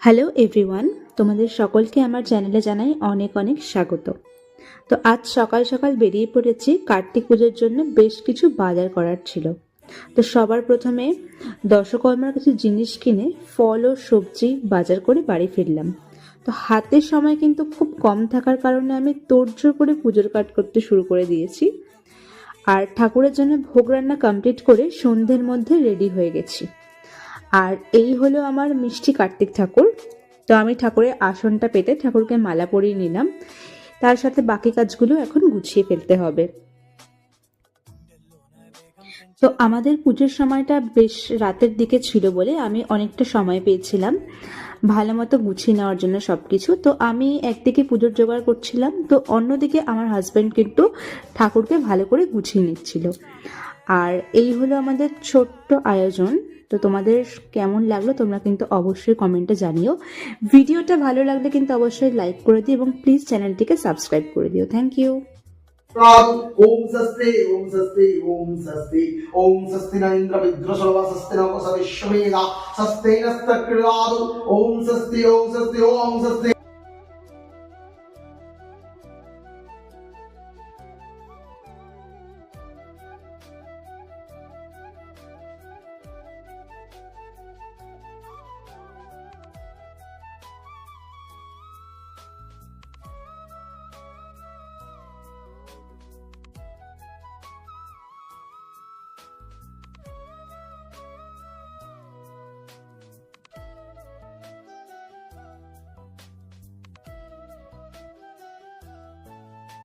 Hello everyone, তোমাদের সকলকে আমার চ্যানেলে জানাই অনেক অনেক স্বাগত। তো আজ সকাল সকাল বেরিয়ে পড়েছি কার্তিক পুজোর জন্য, বেশ কিছু বাজার করার ছিল। তো সবার প্রথমে দশকর্মার কিছু জিনিস কিনে ফল ও সবজি বাজার করে বাড়ি ফিরলাম। তো হাতের সময় কিন্তু খুব কম থাকার কারণে আমি তোড়জোড় করে পুজোর কাজ করতে শুরু করে দিয়েছি। আর ঠাকুরের জন্য ভোগ রান্না কমপ্লিট করে সন্ধ্যের মধ্যে রেডি হয়ে গেছি। আর এই হলো আমার মিষ্টি কার্তিক ঠাকুর। তো আমি ঠাকুরের আসনটা পেতে ঠাকুরকে মালা পরিয়ে নিলাম, তার সাথে বাকি কাজগুলো এখন গুছিয়ে ফেলতে হবে। তো আমাদের পুজোর সময়টা বেশ রাতের দিকে ছিল বলে আমি অনেকটা সময় পেয়েছিলাম ভালো মতো গুছিয়ে নেওয়ার জন্য সব কিছু। তো আমি একদিকে পুজোর জোগাড় করছিলাম, তো অন্যদিকে আমার হাজব্যান্ড কিন্তু ঠাকুরকে ভালো করে গুছিয়ে নিচ্ছিল। আর এই হলো আমাদের ছোট্ট আয়োজন। তো তোমাদের কেমন লাগলো তোমরা কিন্তু অবশ্যই কমেন্টে জানিও। ভিডিওটা ভালো লাগলে কিন্তু অবশ্যই লাইক করে দিও এবং প্লিজ চ্যানেলটিকে সাবস্ক্রাইব করে দিও। Thank you. ओम स्वस्ति ओम स्वस्ति ओम स्वस्ति ओम स्वस्ति न इंद्र विद्रशर्वा स्वस्ति न कोश विश्वमेधा स्वस्ति नस्तक्रियादु ओम स्वस्ति ओम स्वस्ति ओम स्वस्ति।